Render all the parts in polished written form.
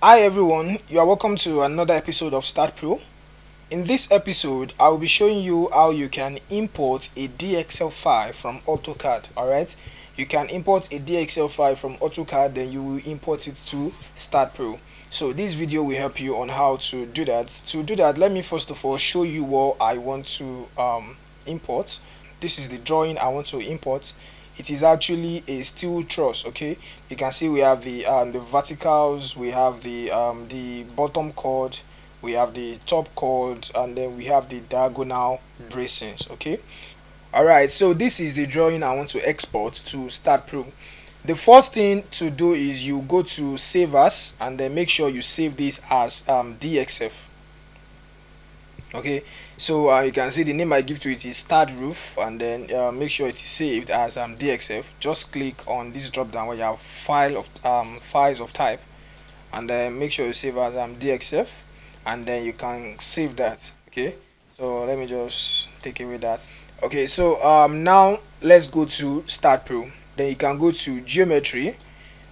Hi everyone, you are welcome to another episode of Staad Pro. In this episode, I will be showing you how you can import a DXF file from AutoCAD. Alright, you can import a DXF file from AutoCAD, then you will import it to Staad Pro. So this video will help you on how to do that. To do that, let me first of all show you what I want to import. This is the drawing I want to import. It is actually a steel truss. Okay, you can see we have the verticals, we have the bottom chord, we have the top chord, and then we have the diagonal bracings. Okay, all right, so this is the drawing I want to export to Staad Pro. The first thing to do is you go to save as, and then make sure you save this as DXF. Okay, so you can see the name I give to it is Staad Roof, and then make sure it is saved as DXF. Just click on this drop down where you have files of type, and then make sure you save as DXF, and then you can save that. Okay, so let me just take away that. Okay, so now let's go to Staad Pro. Then you can go to geometry,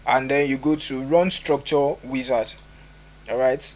and then you go to run structure wizard. All right,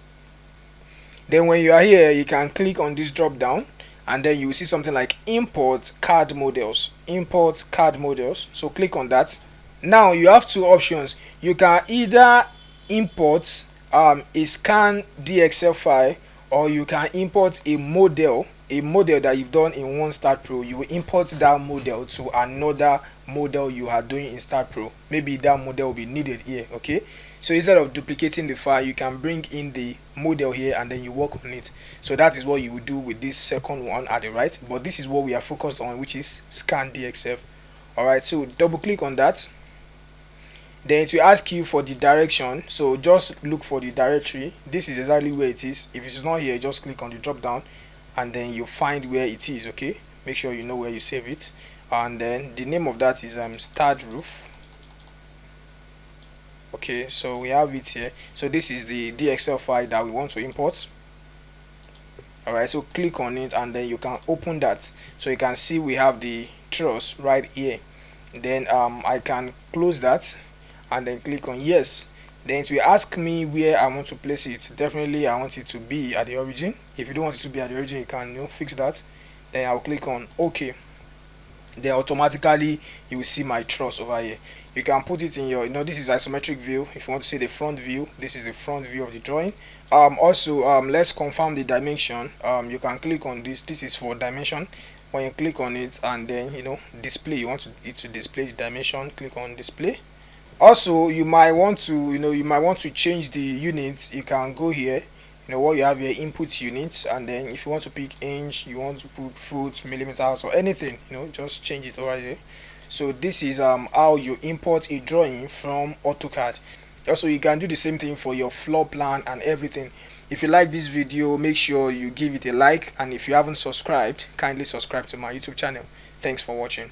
then when you are here, you can click on this drop down, and then you will see something like import CAD models. Import CAD models. So click on that. Now you have two options. You can either import a scan DXF file, or you can import a model that you've done in one Staad Pro. You will import that model to another model you are doing in Staad Pro. Maybe that model will be needed here. Okay, so instead of duplicating the file, you can bring in the model here and then you work on it. So that is what you will do with this second one at the right, but this is what we are focused on, which is scan DXF. All right, so double click on that. Then it will ask you for the direction, so just look for the directory. This is exactly where it is. If it's not here, just click on the drop down and then you find where it is. Okay, make sure you know where you save it, and then the name of that is Staad Roof. Okay, so we have it here. So this is the DXF file that we want to import. Alright, so click on it and then you can open that. So you can see we have the truss right here. Then I can close that and then click on yes. Then it will ask me where I want to place it. Definitely I want it to be at the origin. If you don't want it to be at the origin, you can fix that. Then I'll click on OK. Then automatically you will see my truss over here. You can put it in your, this is isometric view. If you want to see the front view, this is the front view of the drawing. Also let's confirm the dimension. You can click on this. This is for dimension. When you click on it and then display, you want it to display the dimension, click on display. Also you might want to change the units. You can go here, what you have here, input units, and then if you want to pick inch, you want to put foot, millimeters, or anything, just change it over here. So this is how you import a drawing from AutoCAD. Also you can do the same thing for your floor plan and everything. If you like this video, make sure you give it a like, and if you haven't subscribed, kindly subscribe to my YouTube channel. Thanks for watching.